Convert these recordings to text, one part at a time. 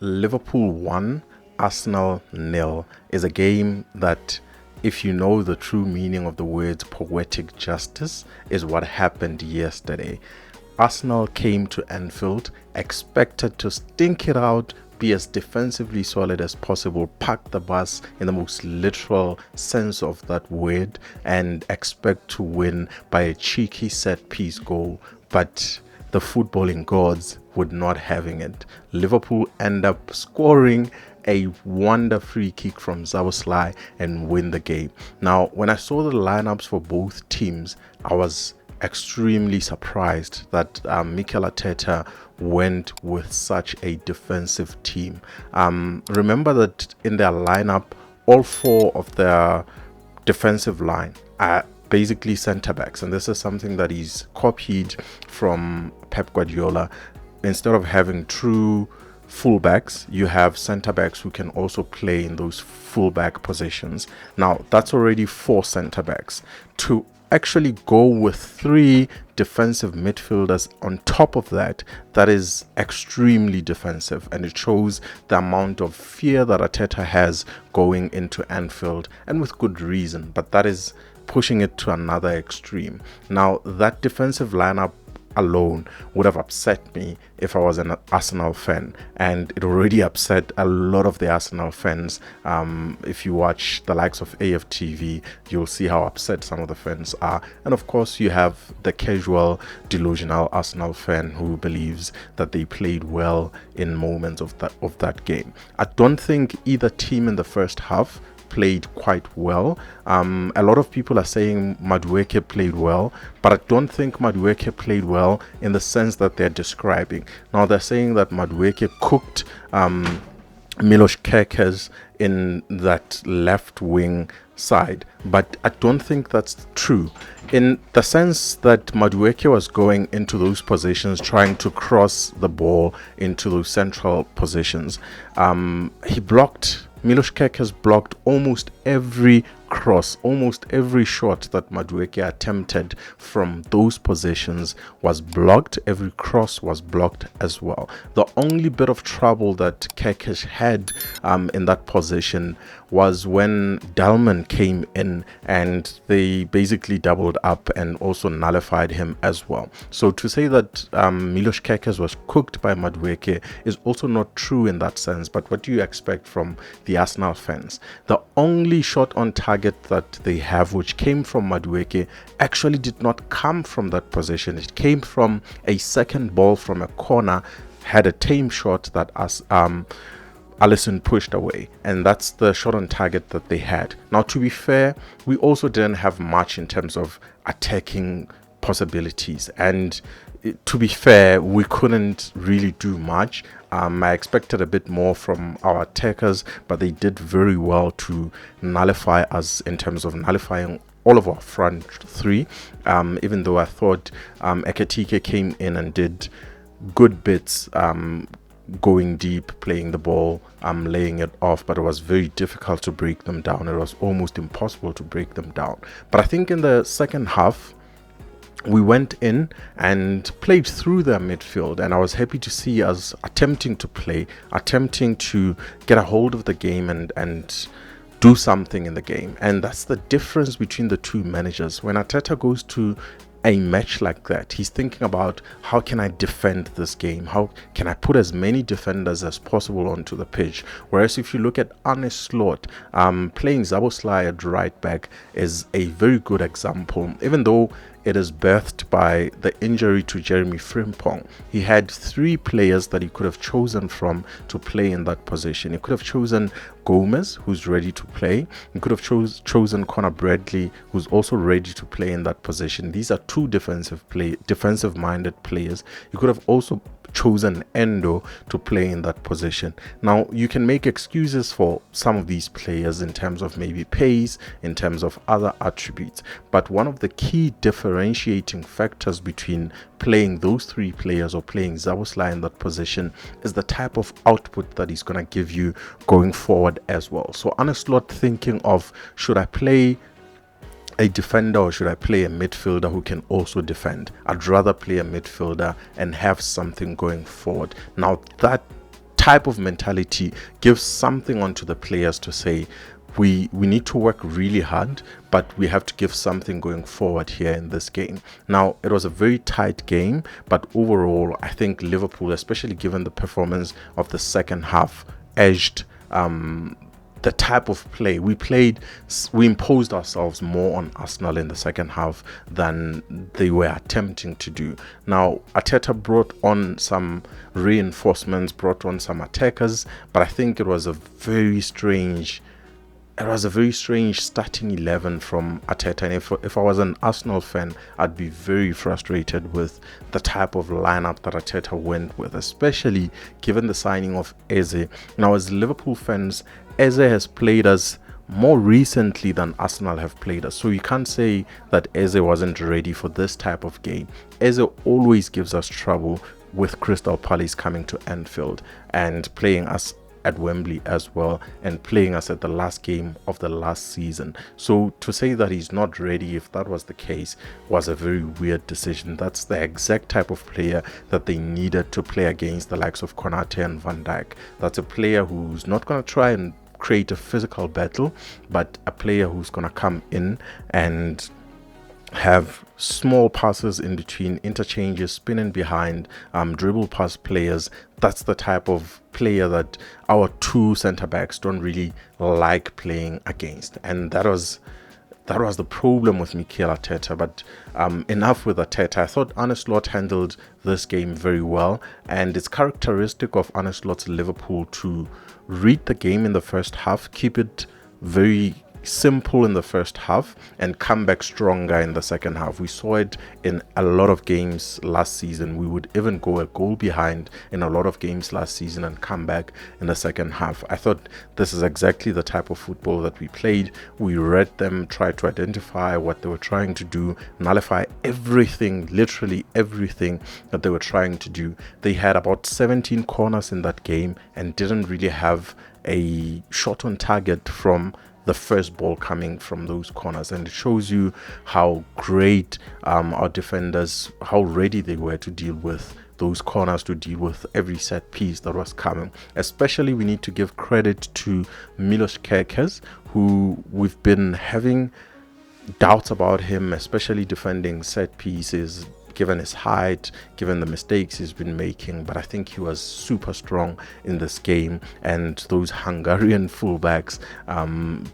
Liverpool 1, Arsenal nil is a game that, if you know the true meaning of the words poetic justice, is what happened yesterday. Arsenal came to Anfield, expected to stink it out, be as defensively solid as possible, park the bus in the most literal sense of that word, and expect to win by a cheeky set piece goal. But the footballing gods would not having it. Liverpool end up scoring a wonder free kick from Szoboszlai and win the game. Now, when I saw the lineups for both teams, I was extremely surprised that Mikel Arteta went with such a defensive team. Remember that in their lineup, all four of their defensive line are basically centre backs, and this is something that is copied from Pep Guardiola. Instead of having true fullbacks, you have centre backs who can also play in those fullback positions. Now that's already four centre backs. To actually go with three defensive midfielders on top of that is extremely defensive, and it shows the amount of fear that Arteta has going into Anfield, and with good reason, but that is pushing it to another extreme. Now that defensive lineup alone would have upset me if I was an Arsenal fan, and it already upset a lot of the Arsenal fans. If you watch the likes of AFTV, you'll see how upset some of the fans are, and of course you have the casual delusional Arsenal fan who believes that they played well in moments of that game. I don't think either team in the first half played quite well. A lot of people are saying Madueke played well, but I don't think Madueke played well in the sense that they're describing. Now they're saying that Madueke cooked Milos Kerkez in that left wing side, but I don't think that's true, in the sense that Madueke was going into those positions trying to cross the ball into those central positions. Milos Kerkez blocked almost every cross, almost every shot that Madueke attempted from those positions was blocked. Every cross was blocked as well. The only bit of trouble that Kerkez had in that position was when Dalman came in, and they basically doubled up and also nullified him as well. So to say that Milos Kerkez was cooked by Madueke is also not true in that sense. But what do you expect from the Arsenal fans? The only shot on target that they have, which came from Madueke, actually did not come from that position. It came from a second ball from a corner, had a tame shot that Alisson pushed away, and that's the shot on target that they had. Now, to be fair, we also didn't have much in terms of attacking possibilities, and to be fair, we couldn't really do much. I expected a bit more from our attackers, but they did very well to nullify us in terms of nullifying all of our front three, even though I thought Ekitike came in and did good bits, going deep, playing the ball, laying it off, but it was very difficult to break them down. It was almost impossible to break them down. But I think in the second half, we went in and played through their midfield, and I was happy to see us attempting to get a hold of the game and do something in the game. And that's the difference between the two managers. When Arteta goes to a match like that, he's thinking about, how can I defend this game? How can I put as many defenders as possible onto the pitch? Whereas if you look at Arne Slot, playing Szoboszlai at right back is a very good example, even though it is birthed by the injury to Jeremy Frimpong. He had three players that he could have chosen from to play in that position. He could have chosen Gomez, who's ready to play. He could have chosen Conor Bradley, who's also ready to play in that position. These are two defensive-minded players. He could have also chosen Endo to play in that position. Now, you can make excuses for some of these players in terms of maybe pace, in terms of other attributes, but one of the key differentiating factors between playing those three players or playing Szoboszlai in that position is the type of output that he's going to give you going forward as well. So Arne Slot thinking of, should I play a defender or should I play a midfielder who can also defend? I'd rather play a midfielder and have something going forward. Now that type of mentality gives something onto the players to say, we need to work really hard, but we have to give something going forward here in this game. Now, it was a very tight game, but overall, I think Liverpool, especially given the performance of the second half, edged the type of play we played. We imposed ourselves more on Arsenal in the second half than they were attempting to do. Now, Arteta brought on some reinforcements, brought on some attackers, but I think it was a very strange starting 11 from Arteta. And if I was an Arsenal fan, I'd be very frustrated with the type of lineup that Arteta went with, especially given the signing of Eze. Now, as Liverpool fans, Eze has played us more recently than Arsenal have played us, so you can't say that Eze wasn't ready for this type of game. Eze always gives us trouble with Crystal Palace coming to Anfield and playing us at Wembley as well, and playing us at the last game of the last season. So to say that he's not ready, if that was the case, was a very weird decision. That's the exact type of player that they needed to play against the likes of Konate and Van Dijk. That's a player who's not going to try and create a physical battle, but a player who's going to come in and have small passes in between, interchanges, spinning behind, dribble past players. That's the type of player that our two centre backs don't really like playing against, and that was the problem with Mikel Arteta. But enough with Arteta. I thought Arne Slot handled this game very well, and it's characteristic of Arne Slot's Liverpool to read the game in the first half, keep it very simple in the first half, and come back stronger in the second half. We saw it in a lot of games last season. We would even go a goal behind in a lot of games last season and come back in the second half. I thought this is exactly the type of football that we played. We read them, tried to identify what they were trying to do, nullify everything, literally everything that they were trying to do. They had about 17 corners in that game and didn't really have a shot on target from the first ball coming from those corners, and it shows you how great our defenders, how ready they were to deal with those corners, to deal with every set piece that was coming. Especially, we need to give credit to Milos Kerkez, who we've been having doubts about him, especially defending set pieces, given his height, given the mistakes he's been making. But I think he was super strong in this game, and those Hungarian fullbacks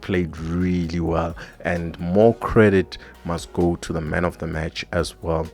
played really well. And more credit must go to the man of the match as well,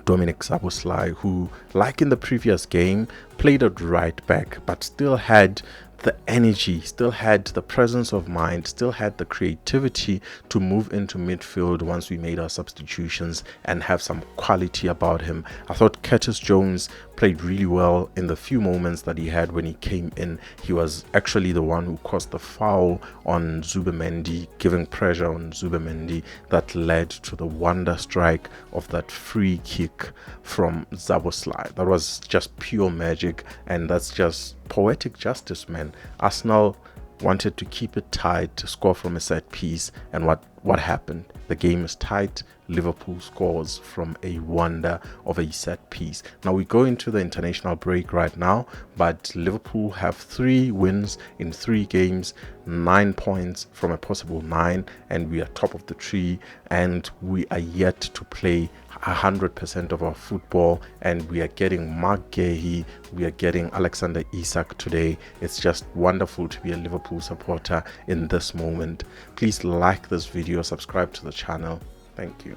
Dominic Szoboszlai, who, like in the previous game, played at right back, but still had the energy, still had the presence of mind, still had the creativity to move into midfield once we made our substitutions and have some quality about him. I thought Curtis Jones played really well in the few moments that he had when he came in. He was actually the one who caused the foul on Zubimendi, giving pressure on Zubimendi, that led to the wonder strike of that free kick from Szoboszlai. That was just pure magic, and that's just poetic justice, man. Arsenal wanted to keep it tight, to score from a set piece, and what happened? The game is tight. Liverpool scores from a wonder of a set piece. Now we go into the international break right now, but Liverpool have 3 wins in 3 games, 9 points from a possible 9, and we are top of the tree, and we are yet to play 100% of our football, and we are getting Mark Guehi, we are getting Alexander Isak today. It's just wonderful to be a Liverpool supporter in this moment. Please like this video, subscribe to the channel. Thank you.